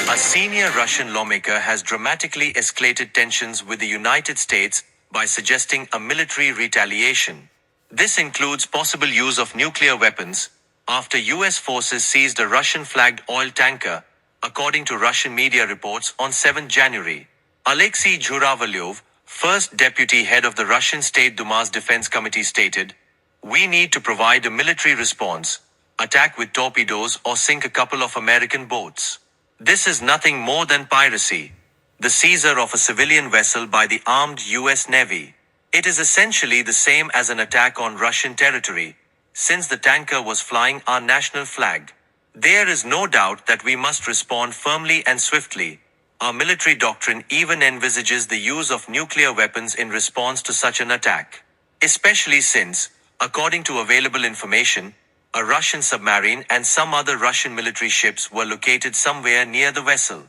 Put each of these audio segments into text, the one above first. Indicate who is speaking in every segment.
Speaker 1: A senior Russian lawmaker has dramatically escalated tensions with the United States by suggesting a military retaliation. This includes possible use of nuclear weapons after US forces seized a Russian-flagged oil tanker, according to Russian media reports on 7 January. Alexei Zhuravyov, first deputy head of the Russian State Duma's Defense Committee stated, "We need to provide a military response, attack with torpedoes or sink a couple of American boats. This is nothing more than piracy. The seizure of a civilian vessel by the armed US Navy. It is essentially the same as an attack on Russian territory, since the tanker was flying our national flag. There is no doubt that we must respond firmly and swiftly. Our military doctrine even envisages the use of nuclear weapons in response to such an attack. Especially since, according to available information, a Russian submarine and some other Russian military ships were located somewhere near the vessel."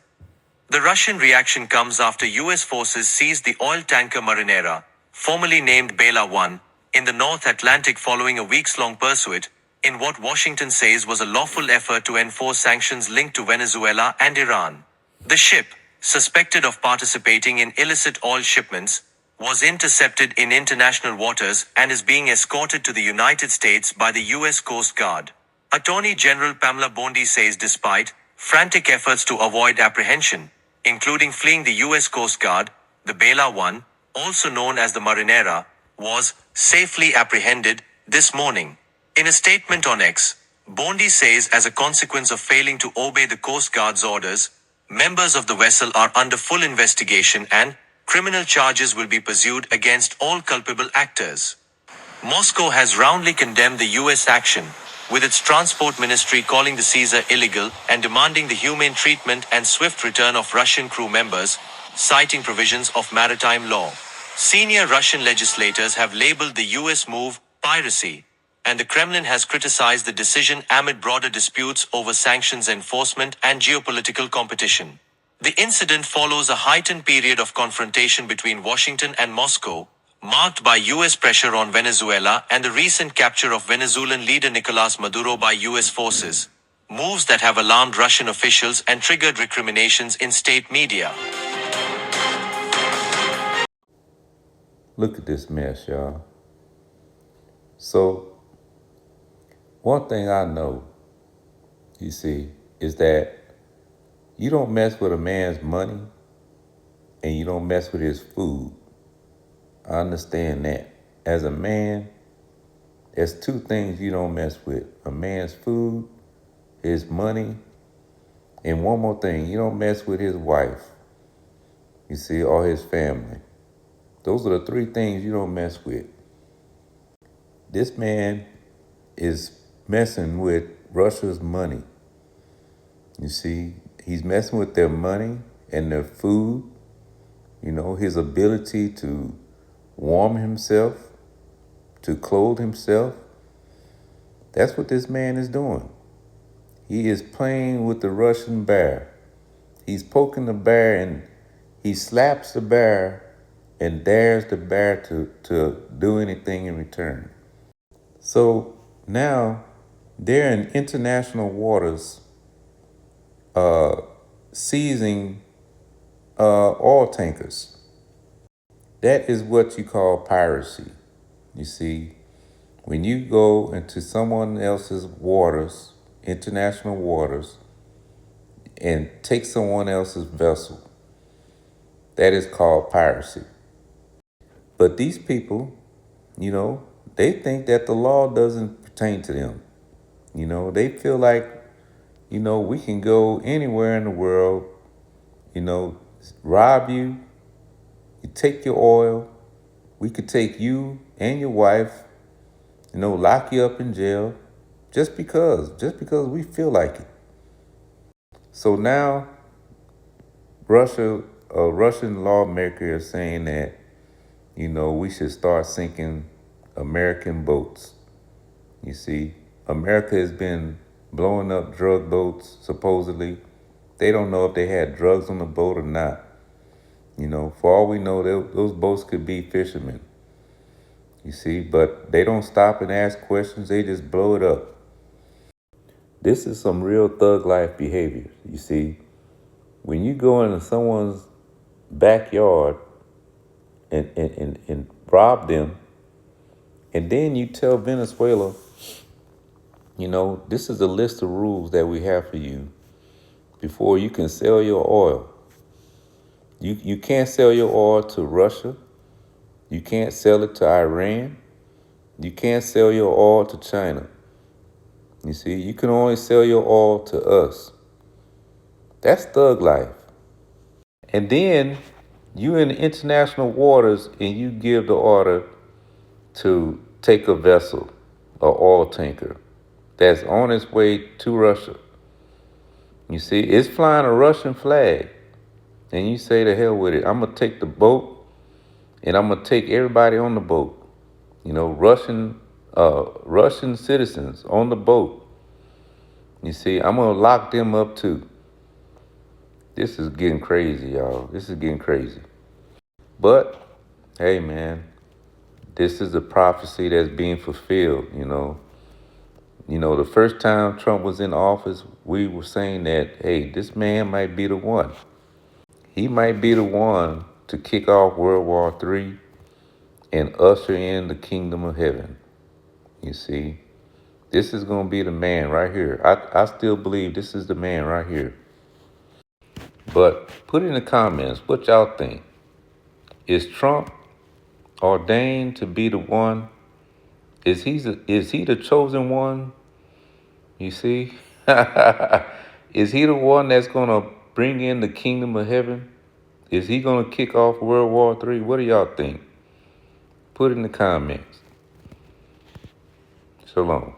Speaker 1: The Russian reaction comes after US forces seized the oil tanker Marinera, formerly named Bela 1, in the North Atlantic following a weeks-long pursuit, in what Washington says was a lawful effort to enforce sanctions linked to Venezuela and Iran. The ship, suspected of participating in illicit oil shipments, was intercepted in international waters and is being escorted to the United States by the U.S. Coast Guard. Attorney General Pamela Bondi says despite frantic efforts to avoid apprehension, including fleeing the U.S. Coast Guard, the Bela 1, also known as the Marinera, was safely apprehended this morning. In a statement on X, Bondi says as a consequence of failing to obey the Coast Guard's orders, members of the vessel are under full investigation and criminal charges will be pursued against all culpable actors. Moscow has roundly condemned the U.S. action, with its transport ministry calling the seizure illegal and demanding the humane treatment and swift return of Russian crew members, citing provisions of maritime law. Senior Russian legislators have labeled the U.S. move piracy, and the Kremlin has criticized the decision amid broader disputes over sanctions enforcement and geopolitical competition. The incident follows a heightened period of confrontation between Washington and Moscow, marked by U.S. pressure on Venezuela and the recent capture of Venezuelan leader Nicolas Maduro by U.S. forces, moves that have alarmed Russian officials and triggered recriminations in state media.
Speaker 2: Look at this mess, y'all. So, one thing I know, you see, is that you don't mess with a man's money and you don't mess with his food. I understand that. As a man, there's two things you don't mess with: a man's food, his money, and one more thing, you don't mess with his wife, you see, or his family. Those are the three things you don't mess with. This man is messing with Russia's money. You see, he's messing with their money and their food, his ability to warm himself, to clothe himself. That's what this man is doing. He is playing with the Russian bear. He's poking the bear and he slaps the bear and dares the bear to do anything in return. So now they're in international waters seizing oil tankers. That is what you call piracy. You see, when you go into someone else's waters, international waters, and take someone else's vessel, that is called piracy. But these people, they think that the law doesn't pertain to them. They feel like, we can go anywhere in the world, rob you, you take your oil, we could take you and your wife, lock you up in jail just because we feel like it. So now a Russian lawmaker is saying that, we should start sinking American boats. You see, America has been blowing up drug boats, supposedly. They don't know if they had drugs on the boat or not. For all we know, those boats could be fishermen. You see, but they don't stop and ask questions. They just blow it up. This is some real thug life behavior. You see, when you go into someone's backyard and rob them, and then you tell Venezuela, this is a list of rules that we have for you before you can sell your oil. You can't sell your oil to Russia. You can't sell it to Iran. You can't sell your oil to China. You see, you can only sell your oil to us. That's thug life. And then you in international waters and you give the order to take a vessel, a oil tanker, that's on its way to Russia. You see, it's flying a Russian flag. And you say, to hell with it. I'm going to take the boat and I'm going to take everybody on the boat. Russian citizens on the boat. You see, I'm going to lock them up too. This is getting crazy, y'all. This is getting crazy. But, hey, man, this is a prophecy that's being fulfilled, the first time Trump was in office, we were saying that, hey, this man might be the one. He might be the one to kick off World War III and usher in the kingdom of heaven. You see, this is going to be the man right here. I still believe this is the man right here. But put in the comments what y'all think. Is Trump ordained to be the one? Is he the chosen one? You see? Is he the one that's going to bring in the kingdom of heaven? Is he going to kick off World War III? What do y'all think? Put in the comments. So long.